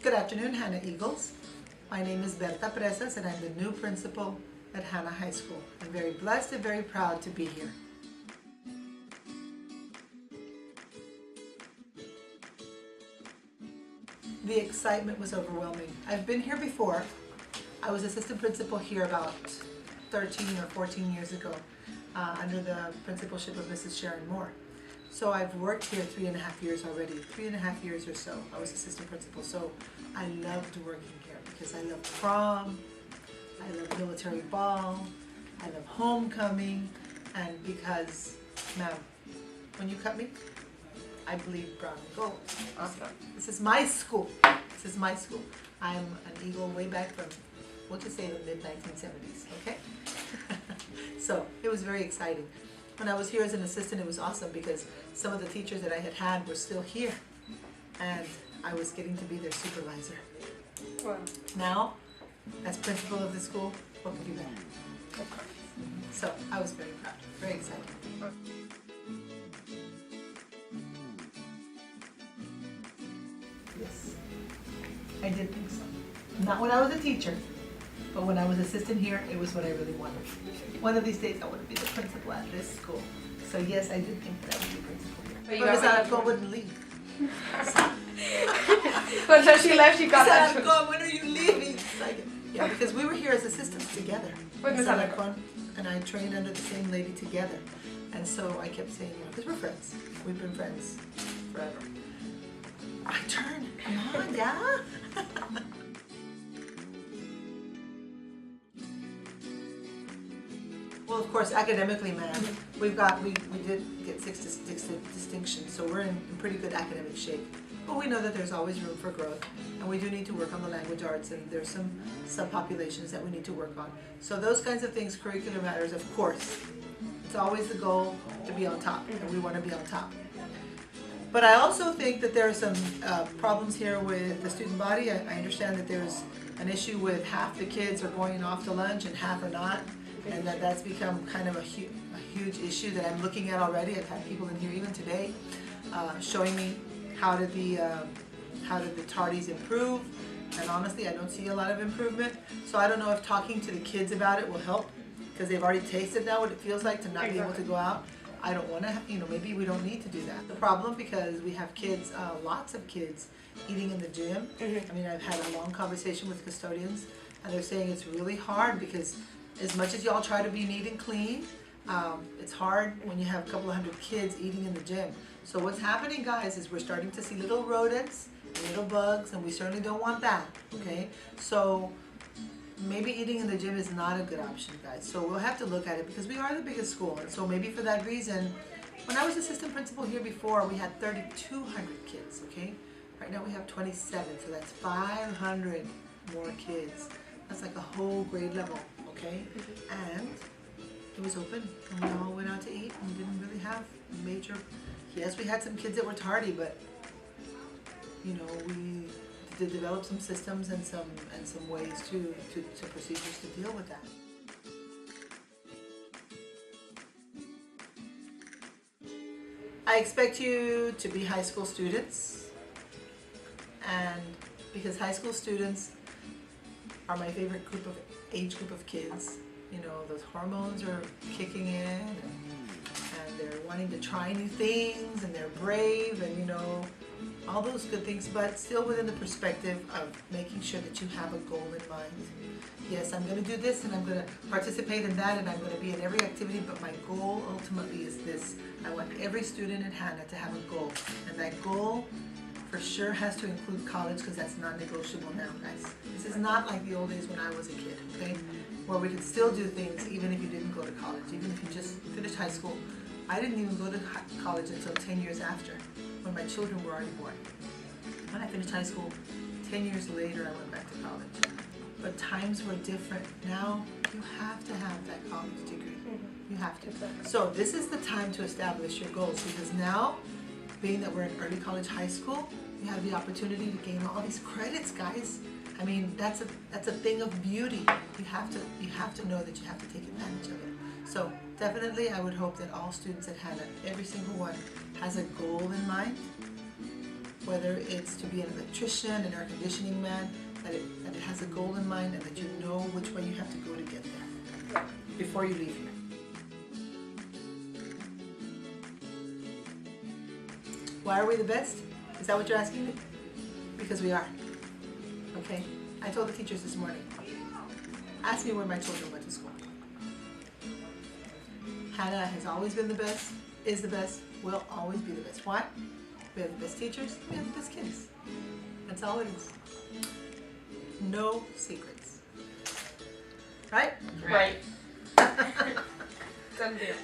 Good afternoon, Hanna Eagles. My name is Berta Presas and I'm the new principal at Hanna High School. I'm very blessed and very proud to be here. The excitement was overwhelming. I've been here before. I was assistant principal here about 13 or 14 years ago under the principalship of Mrs. Sharon Moore. So I've worked here 3.5 years already, 3.5 years or so. I was assistant principal, so I loved working here because I love prom, I love military ball, I love homecoming, and because, ma'am, when you cut me, I bleed brown and gold. Awesome. This is my school. This is my school. I'm an Eagle way back from, we'll just say the mid-1970s, okay? So it was very exciting. When I was here as an assistant, it was awesome because some of the teachers that I had were still here, and I was getting to be their supervisor. Wow. Now, as principal of the school, what could be better? Okay. So I was very proud, very excited. Yes, I did think so. Not when I was a teacher, but when I was assistant here, it was what I really wanted. One of these days I want to be the principal at this school. So yes, I did think that I would be principal here. But you But Ms. already- Alarcon wouldn't leave. But when she left, you got Ms. that. Alarcon, when are you leaving? It's like, yeah, because we were here as assistants together. With Ms. Alarcon and I trained under the same lady together. And so I kept saying, because we're friends. We've been friends forever. My turn. Come on, yeah? Well, of course, academically, man, we did get 6 distinctions, so we're in pretty good academic shape. But we know that there's always room for growth, and we do need to work on the language arts, and there's some subpopulations that we need to work on. So those kinds of things, curricular matters, of course. It's always the goal to be on top, and we want to be on top. But I also think that there are some problems here with the student body. I understand that there's an issue with half the kids are going off to lunch and half are not, and that's become kind of a huge issue that I'm looking at already. I've had people in here even today showing me how did the tardies improve, and honestly I don't see a lot of improvement. So I don't know if talking to the kids about it will help, because they've already tasted now what it feels like to not be able to go out. I don't want to, maybe we don't need to do that. The problem, because we have kids, lots of kids eating in the gym. I mean, I've had a long conversation with custodians, and they're saying it's really hard because as much as y'all try to be neat and clean, it's hard when you have a couple of hundred kids eating in the gym. So what's happening, guys, is we're starting to see little rodents, little bugs, and we certainly don't want that, okay? So maybe eating in the gym is not a good option, guys. So we'll have to look at it because we are the biggest school. And so maybe for that reason, when I was assistant principal here before, we had 3,200 kids, okay? Right now we have 27, so that's 500 more kids. That's like a whole grade level, okay? And it was open, and we all went out to eat, and we didn't really have major, yes, we had some kids that were tardy, but we to develop some systems and some ways to procedures to deal with that. I expect you to be high school students, and because high school students are my favorite age group of kids. Those hormones are kicking in, and they're wanting to try new things, and they're brave, and all those good things, but still within the perspective of making sure that you have a goal in mind. Yes, I'm going to do this, and I'm going to participate in that, and I'm going to be in every activity, but my goal ultimately is this. I want every student in Hanna to have a goal, and that goal for sure has to include college, because that's non-negotiable now, guys. This is not like the old days when I was a kid, okay? Where we could still do things even if you didn't go to college, even if you just finished high school. I didn't even go to college until 10 years after, when my children were already born. When I finished high school, 10 years later I went back to college. But times were different. Now you have to have that college degree. You have to. So this is the time to establish your goals, because now, being that we're in early college high school, you have the opportunity to gain all these credits, guys. I mean, that's a thing of beauty. You have to know that you have to take advantage of it. So definitely, I would hope that all students at Hanna, every single one, has a goal in mind, whether it's to be an electrician, an air conditioning man, that it has a goal in mind and that you know which way you have to go to get there before you leave here. Why are we the best? Is that what you're asking me? Because we are. Okay? I told the teachers this morning, ask me where my children went to school. Hanna has always been the best, is the best, will always be the best. Why? We have the best teachers, we have the best kids. That's all it is. No secrets. Right? Right. Done deal.